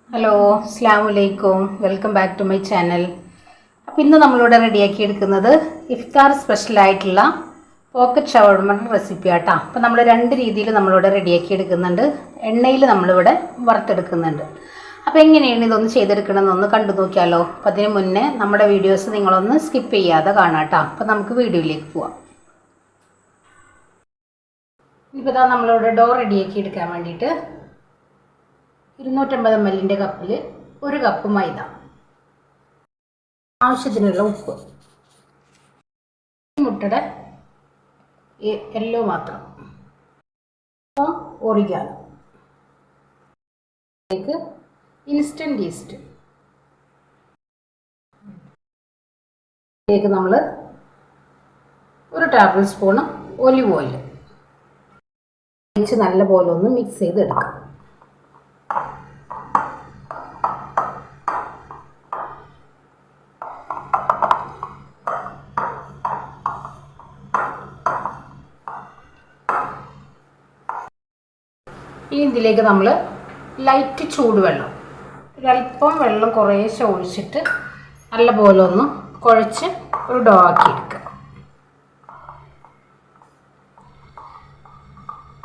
Hello, അസ്സലാമു അലൈക്കും. Welcome back to my channel. അപ്പോൾ ഇന്ന് നമ്മളിവിടെ റെഡിയാക്കി എടുക്കുന്നത് ഇഫ്താർ സ്പെഷ്യലായിട്ടുള്ള പോക്കറ്റ് ഷവർമ റെസിപ്പി ആട്ടോ. അപ്പോൾ നമ്മൾ രണ്ട് രീതിയിൽ നമ്മളിവിടെ റെഡിയാക്കി എടുക്കുന്നുണ്ട്. എണ്ണയിൽ നമ്മളിവിടെ വറുത്തെടുക്കുന്നുണ്ട്. അപ്പോൾ എങ്ങനെയാണ് ഇതൊന്ന് ചെയ്തെടുക്കണമെന്നൊന്ന് കണ്ടു നോക്കിയാലോ. അപ്പോൾ അതിന് മുന്നേ നമ്മുടെ വീഡിയോസ് നിങ്ങളൊന്ന് സ്കിപ്പ് ചെയ്യാതെ കാണാം കേട്ടോ. അപ്പോൾ നമുക്ക് വീഡിയോയിലേക്ക് പോവാം. ഇപ്പോൾ ഇതാ നമ്മളിവിടെ ഡോ റെഡിയാക്കി എടുക്കാൻ വേണ്ടിയിട്ട് 250 ml കപ്പിൽ 1 കപ്പ് മൈദ, ആവശ്യത്തിനുള്ള ഉപ്പ്, മുട്ടയുടെ യെല്ലോ മാത്രം, ഒറിഗാനോ, ഇൻസ്റ്റൻറ്റ് ഈസ്റ്റ്, ഇതിലേക്ക് നമ്മൾ 1 ടേബിൾ സ്പൂൺ ഒലിവ് ഓയിൽ നല്ലപോലെ ഒന്ന് മിക്സ് ചെയ്തെടുക്കാം. ഇനി ഇതിലേക്ക് നമ്മൾ ലൈറ്റ് ചൂടുവെള്ളം, ഒരല്പം വെള്ളം കുറേശ്ശെ ഒഴിച്ചിട്ട് നല്ലപോലെ ഒന്ന് കുഴച്ച് ഒരു ഡോ ആക്കി എടുക്കുക.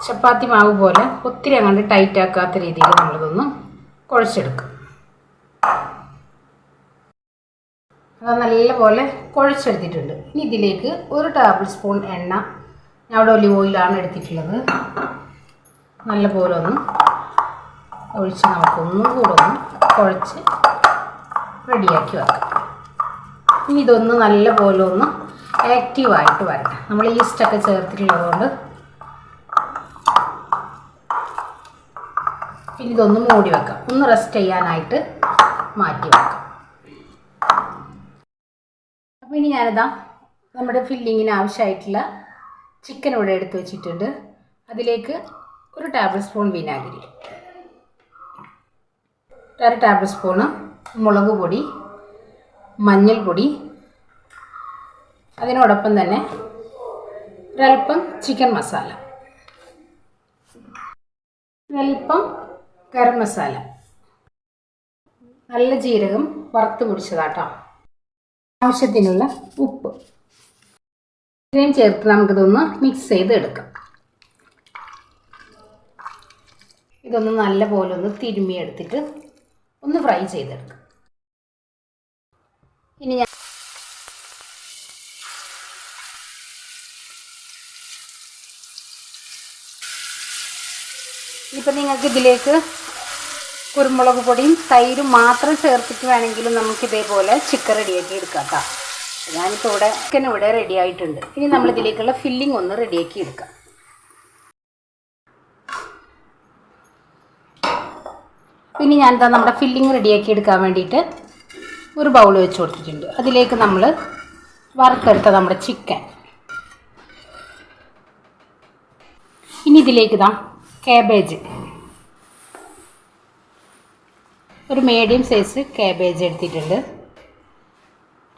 ചപ്പാത്തി മാവ് പോലെ ഒത്തിരി അങ്ങോട്ട് ടൈറ്റ് ആക്കാത്ത രീതിയിൽ നമ്മളിതൊന്ന് കുഴച്ചെടുക്കും. അത് നല്ലപോലെ കുഴച്ചെടുത്തിട്ടുണ്ട്. ഇനി ഇതിലേക്ക് 1 ടേബിൾ സ്പൂൺ എണ്ണ, ഞാൻ അവിടെ ഒലിവ് ഓയിലാണ് എടുത്തിട്ടുള്ളത്, നല്ലപോലെ ഒന്ന് ഒഴിച്ച് നമുക്കൊന്നും കൂടെ ഒന്ന് കുഴച്ച് റെഡിയാക്കി വെക്കാം. ഇനി ഇതൊന്ന് നല്ലപോലെ ഒന്ന് ആക്റ്റീവായിട്ട് വരട്ടെ. നമ്മൾ ഈസ്റ്റൊക്കെ ചേർത്തിട്ടുള്ളതുകൊണ്ട് ഇനി ഇതൊന്ന് മൂടി വെക്കാം. ഒന്ന് റെസ്റ്റ് ചെയ്യാനായിട്ട് മാറ്റി വെക്കാം. അപ്പോൾ ഇനി ഞാനിതാ നമ്മുടെ ഫില്ലിങ്ങിന് ആവശ്യമായിട്ടുള്ള ചിക്കൻ ഇവിടെ എടുത്ത് വെച്ചിട്ടുണ്ട്. അതിലേക്ക് 1 ടേബിൾ സ്പൂൺ വിനാഗിരി, 1/2 ടേബിൾ സ്പൂണ് മുളക് പൊടി, മഞ്ഞൾപ്പൊടി, അതിനോടൊപ്പം തന്നെ ഒരല്പം ചിക്കൻ മസാല, ഒരല്പം ഗരം മസാല, നല്ല ജീരകം വറുത്ത് പൊടിച്ചതാട്ടോ, ആവശ്യത്തിനുള്ള ഉപ്പ്, ഇത്രയും ചേർത്ത് നമുക്കിതൊന്ന് മിക്സ് ചെയ്ത് എടുക്കാം. ഇതൊന്ന് നല്ലപോലെ ഒന്ന് തിരുമ്മിയെടുത്തിട്ട് ഒന്ന് ഫ്രൈ ചെയ്തെടുക്കാം. ഇനി ഞാൻ ഇപ്പം നിങ്ങൾക്ക് ഇതിലേക്ക് കുരുമുളക് പൊടിയും തൈരും മാത്രം ചേർത്തിട്ട് വേണമെങ്കിലും നമുക്ക് ഇതേപോലെ ചിക്കൻ റെഡിയാക്കി എടുക്കാം കേട്ടോ. ഞാനിപ്പോൾ ഇവിടെ ചിക്കൻ ഇവിടെ റെഡി ആയിട്ടുണ്ട്. ഇനി നമ്മളിതിലേക്കുള്ള ഫില്ലിംഗ് ഒന്ന് റെഡിയാക്കി എടുക്കാം. ഇനി ഞാനിതാ നമ്മുടെ ഫില്ലിംഗ് റെഡിയാക്കി എടുക്കാൻ വേണ്ടിയിട്ട് ഒരു ബൗൾ വെച്ച് കൊടുത്തിട്ടുണ്ട്. അതിലേക്ക് നമ്മൾ വറുത്തെടുത്ത നമ്മുടെ ചിക്കൻ, ഇനി ഇതിലേക്ക് ഇതാ കാബേജ്, ഒരു മീഡിയം സൈസ് കാബേജ് എടുത്തിട്ടുണ്ട്,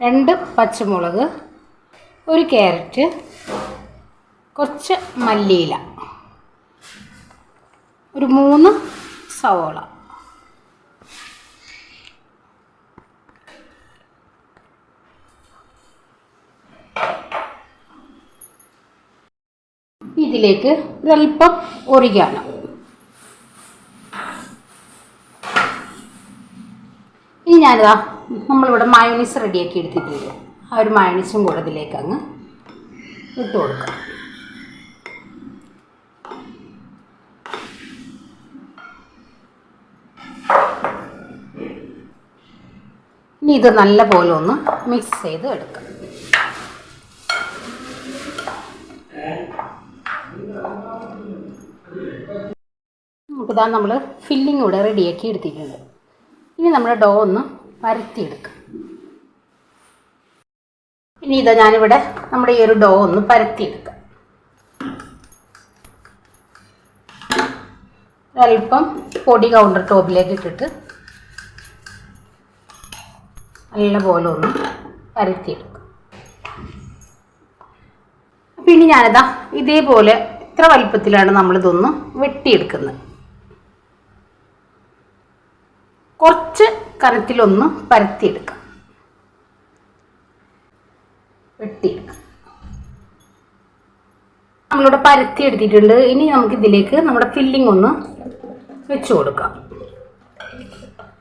2 പച്ചമുളക്, 1 ക്യാരറ്റ്, കുറച്ച് മല്ലിയില, ഒരു 3 സവോള, ഇതിലേക്ക് ഒരല്പം ഒറിഗാനോ, ഇനി ഞാനിതാ നമ്മളിവിടെ മയോണീസ് റെഡിയാക്കി എടുത്തിട്ടുണ്ട്. ആ ഒരു മയോണീസും കൂടെ ഇതിലേക്ക് അങ്ങ് ഇട്ട് കൊടുക്കാം. ഇനി ഇത് നല്ലപോലെ ഒന്ന് മിക്സ് ചെയ്ത് എടുക്കാം. നമുക്കിതാ നമ്മൾ ഫില്ലിംഗ് ഇവിടെ റെഡിയാക്കി എടുത്തിട്ടുണ്ട്. ഇനി നമ്മുടെ ഡോ ഒന്ന് പരത്തിയെടുക്കാം. ഇനി ഇതാ ഞാനിവിടെ നമ്മുടെ ഈ ഒരു ഡോ ഒന്ന് പരത്തിയെടുക്കാം. ഒരല്പം പൊടി കൗണ്ടർ ടോപ്പിലേക്ക് ഇട്ടിട്ട് നല്ലപോലെ ഒന്ന് പരത്തിയെടുക്കാം. അപ്പം ഇനി ഞാനിതാ ഇതേപോലെ ഇത്ര വലിപ്പത്തിലാണ് നമ്മളിതൊന്ന് വെട്ടിയെടുക്കുന്നത്. കുറച്ച് കനത്തിലൊന്ന് പരത്തിയെടുക്കാം, വെട്ടിയെടുക്കാം. നമ്മളിവിടെ പരത്തി എടുത്തിട്ടുണ്ട്. ഇനി നമുക്ക് ഇതിലേക്ക് നമ്മുടെ ഫില്ലിംഗ് ഒന്ന് വെച്ച് കൊടുക്കാം.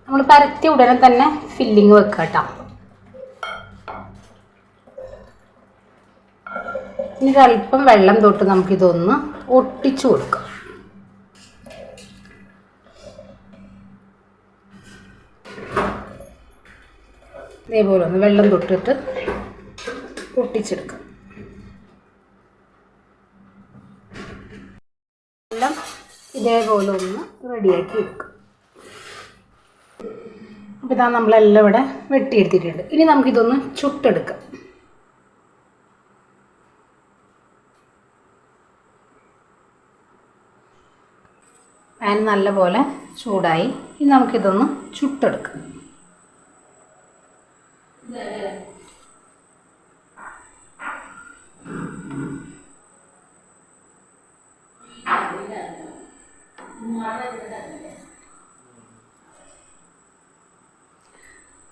നമ്മൾ പരത്തിയ ഉടനെ തന്നെ ഫില്ലിംഗ് വെക്കാം കേട്ടോ. ഇനി ഒരല്പം വെള്ളം തൊട്ട് നമുക്കിതൊന്ന് ഒട്ടിച്ചു കൊടുക്കാം. ഇതേപോലെ ഒന്ന് വെള്ളം തൊട്ടിട്ട് ഒട്ടിച്ചെടുക്കാം. എല്ലാം ഇതേപോലെ ഒന്ന് റെഡിയാക്കി എടുക്കാം. അപ്പോൾ ഇതാ നമ്മളെല്ലാം ഇവിടെ വെട്ടിയെടുത്തിട്ടുണ്ട്. ഇനി നമുക്കിതൊന്ന് ചുട്ടെടുക്കാം. പാൻ നല്ലപോലെ ചൂടായി. ഇനി നമുക്കിതൊന്ന് ചുട്ടെടുക്കാം.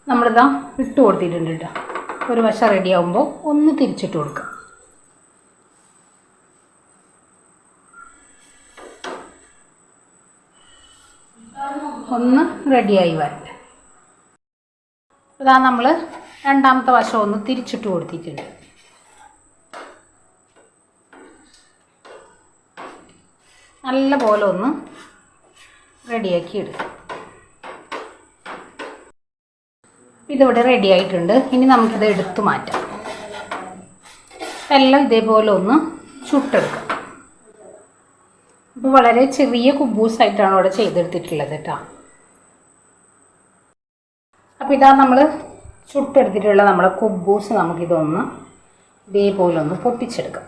നമ്മളിതാ ഇട്ട് കൊടുത്തിട്ടുണ്ട് കേട്ടോ. ഒരു വശം റെഡി ആകുമ്പോൾ ഒന്ന് തിരിച്ചിട്ട് കൊടുക്കാം. ഒന്ന് റെഡിയായി വരട്ടെ. ഇതാ നമ്മൾ രണ്ടാമത്തെ വശം ഒന്ന് തിരിച്ചിട്ട് കൊടുത്തിട്ടുണ്ട്. നല്ല പോലെ ഒന്ന് റെഡിയാക്കി എടുക്കാം. ഇതിവിടെ റെഡി ആയിട്ടുണ്ട്. ഇനി നമുക്കിത് എടുത്തു മാറ്റാം. എല്ലാം ഇതേപോലെ ഒന്ന് ചുട്ടെടുക്കാം. അപ്പോൾ വളരെ ചെറിയ കുബൂസായിട്ടാണ് ഇവിടെ ചെയ്തെടുത്തിട്ടുള്ളത് കേട്ടോ. അപ്പോൾ ഇതാ നമ്മൾ ചുട്ടെടുത്തിട്ടുള്ള നമ്മുടെ കുബൂസ് നമുക്കിതൊന്ന് ഇതേപോലെ ഒന്ന് പൊട്ടിച്ചെടുക്കാം.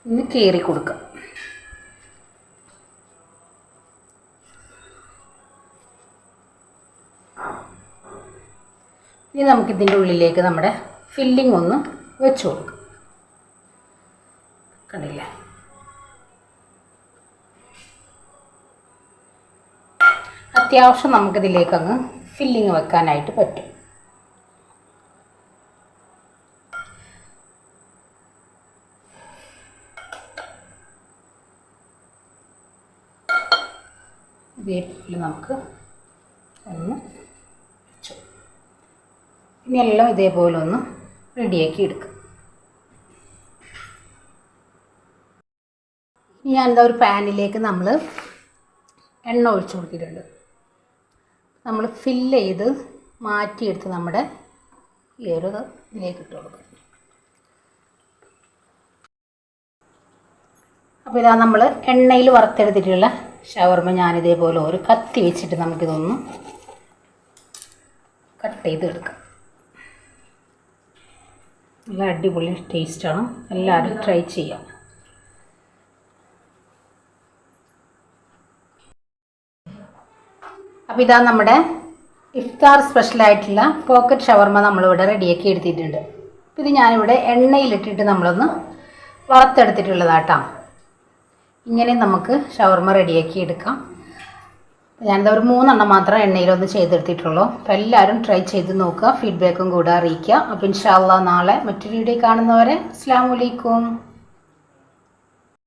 ഇന്ന് കീറി കൊടുക്കാം. ഇനി നമുക്കിതിൻ്റെ ഉള്ളിലേക്ക് നമ്മുടെ ഫില്ലിംഗ് ഒന്ന് വെച്ച് കൊടുക്കാം. കണ്ടില്ലേ? അത്യാവശ്യം നമുക്കിതിലേക്ക് അങ്ങ് ഫില്ലിങ് വെക്കാനായിട്ട് പറ്റും. ഇതേപോലെ നമുക്ക് ഒന്ന് വെച്ചു. ഇനി എല്ലാം ഇതേപോലെ ഒന്ന് റെഡിയാക്കി എടുക്കാം. ഇനി ഞാനെന്താ ഒരു പാനിലേക്ക് നമ്മൾ എണ്ണ ഒഴിച്ചു കൊടുത്തിട്ടുണ്ട്. നമ്മൾ ഫില്ല് ചെയ്ത് മാറ്റിയെടുത്ത് നമ്മുടെ ഈ ഒരു ഇതിലേക്ക് ഇട്ട് കൊടുക്കും. അപ്പോൾ ഇതാ നമ്മൾ എണ്ണയിൽ വറുത്തെടുത്തിട്ടുള്ള ഷവർമ ഞാനിതേപോലെ ഒരു കത്തി വെച്ചിട്ട് നമുക്കിതൊന്ന് കട്ട് ചെയ്ത് എടുക്കാം. നല്ല അടിപൊളി ടേസ്റ്റാണ്. എല്ലാവരും ട്രൈ ചെയ്യാം. അപ്പോൾ ഇതാ നമ്മുടെ ഇഫ്താർ സ്പെഷ്യലായിട്ടുള്ള പോക്കറ്റ് ഷവർമ നമ്മളിവിടെ റെഡിയാക്കി എടുത്തിട്ടുണ്ട്. അപ്പോൾ ഇത് ഞാനിവിടെ എണ്ണയിലിട്ടിട്ട് നമ്മളൊന്ന് വറുത്തെടുത്തിട്ടുള്ളതാട്ടോ. ഇങ്ങനെ നമുക്ക് ഷവർമ റെഡിയാക്കി എടുക്കാം. ഞാനിത് ഒരു 3 എണ്ണം മാത്രം എണ്ണയിലൊന്ന് ചെയ്തെടുത്തിട്ടുള്ളൂ. അപ്പോൾ എല്ലാവരും ട്രൈ ചെയ്ത് നോക്കുക, ഫീഡ്ബാക്കും കൂടെ അറിയിക്കുക. അപ്പോൾ ഇൻഷാ അല്ലാഹ് നാളെ മറ്റൊരു വീഡിയോ കാണുന്നവരെ അസ്സലാമു അലൈക്കും.